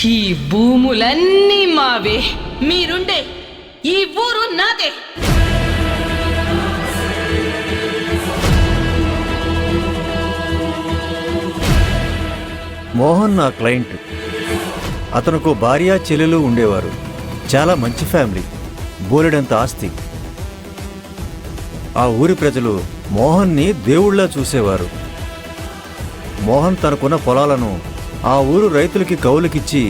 ఈ భూములన్నీ మావే, మీరుండే ఈ ఊరు నాదే. మోహన్ నా క్లయింట్. అతనుకు భార్య చెల్లెలు ఉండేవారు. చాలా మంచి ఫ్యామిలీ, బోలెడంత ఆస్తి. ఆ ఊరి ప్రజలు మోహన్ని దేవుళ్లా చూసేవారు. మోహన్ తనకున్న పొలాలను ఆ ఊరు రైతులకి కౌలుకిచ్చి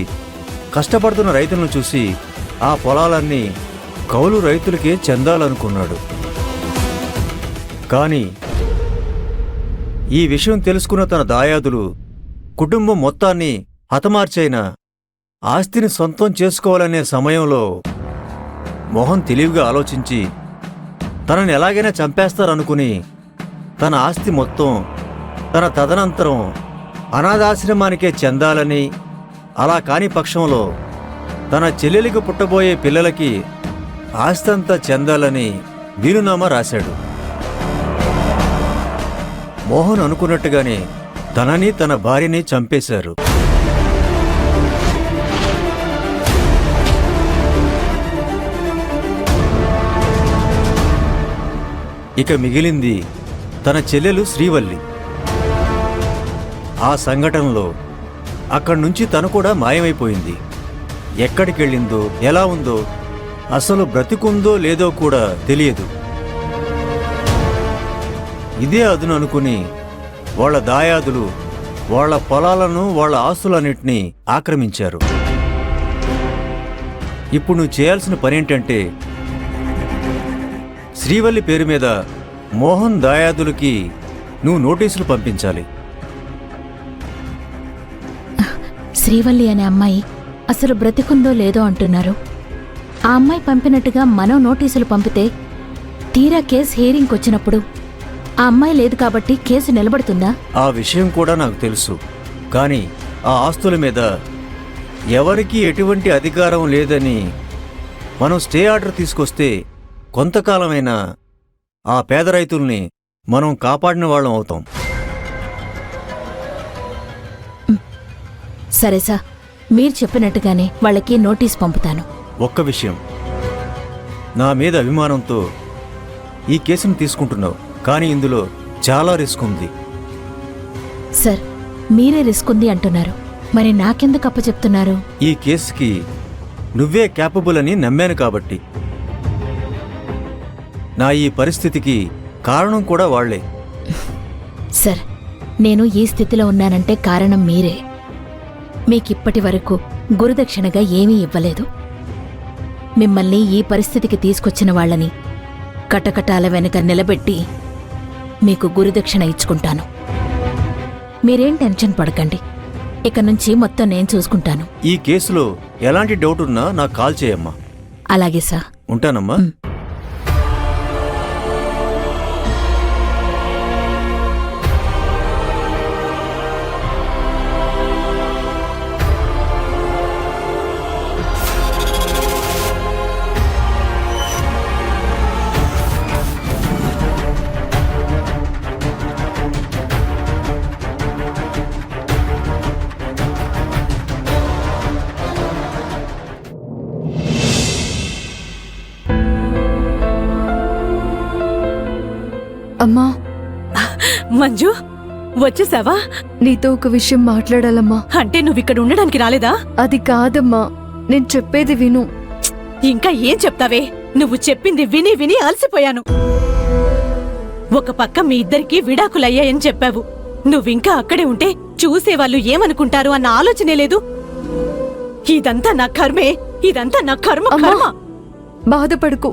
కష్టపడుతున్న రైతులను చూసి ఆ పొలాలన్నీ కౌలు రైతులకే చెందాలనుకున్నాడు. కానీ ఈ విషయం తెలుసుకున్న తన దాయాదులు కుటుంబం మొత్తాన్ని హతమార్చైన ఆస్తిని సొంతం చేసుకోవాలనే సమయంలో మోహన్ తెలివిగా ఆలోచించి తనని ఎలాగైనా చంపేస్తారనుకుని తన ఆస్తి మొత్తం తన తదనంతరం అనాథాశ్రమానికే చెందాలని, అలా కాని పక్షంలో తన చెల్లెలికి పుట్టబోయే పిల్లలకి ఆస్తి అంతా చెందాలని వీలునామా రాశాడు. మోహన్ అనుకున్నట్టుగానే తనని తన భార్యని చంపేశారు. ఇక మిగిలింది తన చెల్లెలు శ్రీవల్లి. ఆ సంఘటనలో అక్కడి నుంచి తను కూడా మాయమైపోయింది. ఎక్కడికెళ్ళిందో, ఎలా ఉందో, అసలు బ్రతికుందో లేదో కూడా తెలియదు. ఇదే అదును అనుకుని వాళ్ళ దాయాదులు వాళ్ళ పొలాలను, వాళ్ళ ఆస్తులన్నింటినీ ఆక్రమించారు. ఇప్పుడు నువ్వు చేయాల్సిన పనేంటంటే శ్రీవల్లి పేరు మీద మోహన్ దాయాదులకి నువ్వు నోటీసులు పంపించాలి. శ్రీవల్లి అనే అమ్మాయి అసలు బ్రతికుందో లేదో అంటున్నారు. ఆ అమ్మాయి పంపినట్టుగా మనం నోటీసులు పంపితే తీరా కేసు హియరింగ్కి వచ్చినప్పుడు ఆ అమ్మాయి లేదు కాబట్టి కేసు నిలబడుతుందా? ఆ విషయం కూడా నాకు తెలుసు. కానీ ఆ ఆస్తుల మీద ఎవరికీ ఎటువంటి అధికారం లేదని మనం స్టే ఆర్డర్ తీసుకొస్తే కొంతకాలమైనా ఆ పేద రైతుల్ని మనం కాపాడిన వాళ్ళం అవుతాం. సరే సార్, మీరు చెప్పినట్టుగానే వాళ్ళకి నోటీస్ పంపుతాను. ఒక్క విషయం, నా మీద అభిమానంతో ఈ కేసును తీసుకుంటున్నావు, కానీ ఇందులో చాలా రిస్క్ ఉంది. సార్, మీరే రిస్క్ ఉంది అంటున్నారు, మరి నాకెందుకు అప్పచెప్తున్నారు? ఈ కేసుకి నువ్వే క్యాపబుల్ అని నమ్మాను కాబట్టి. నా ఈ పరిస్థితికి కారణం కూడా వాళ్లే. సార్, నేను ఈ స్థితిలో ఉన్నానంటే కారణం మీరే. మీకిప్పటి వరకు గురుదక్షిణగా ఏమీ ఇవ్వలేదు. మిమ్మల్ని ఈ పరిస్థితికి తీసుకొచ్చిన వాళ్ళని కటకటాల వెనుక నిలబెట్టి మీకు గురుదక్షిణ ఇచ్చుకుంటాను. మీరేం టెన్షన్ పడకండి, ఇక నుంచి మొత్తం నేను చూసుకుంటాను. ఈ కేసులో ఎలాంటి డౌట్ ఉన్నా నాకు కాల్ చేయమ్మా. అలాగే సార్, ఉంటానమ్మా. అమ్మా, మంజు, వచ్చేసావా? నీతో ఒక విషయం మాట్లాడాలమ్మా. అంటే నువ్విక్కడ ఉండడానికి రాలేదా? అది కాదమ్మా, నేను చెప్పేది విను. ఇంకా ఏం చెప్తావే? నువ్వు చెప్పింది విని విని అలసిపోయాను. ఒక పక్క మీ ఇద్దరికీ విడాకులయ్యాయని చెప్పావు. నువ్వింకా అక్కడే ఉంటే చూసేవాళ్ళు ఏమనుకుంటారు అన్న ఆలోచనే లేదు. ఇదంతా నా కర్మే, ఇదంతా నా కర్మ. కర్మ. బాధపడుకో.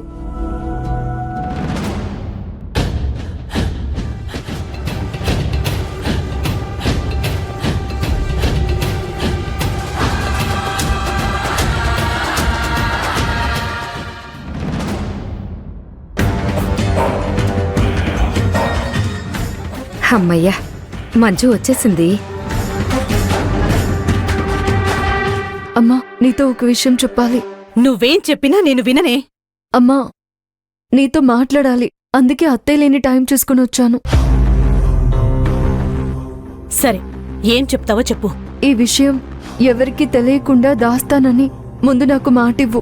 అమ్మయ్యా, మంజు వచ్చేసింది. అమ్మా, నీతో ఒక విషయం చెప్పాలి. నువ్వేం చెప్పినా నేను విననే. అమ్మా, నీతో మాట్లాడాలి, అందుకే అత్తయ్య లేని టైం చూసుకుని వచ్చాను. సరే, ఏం చెప్తావో చెప్పు. ఈ విషయం ఎవరికీ తెలియకుండా దాస్తానని ముందు నాకు మాటివ్వు.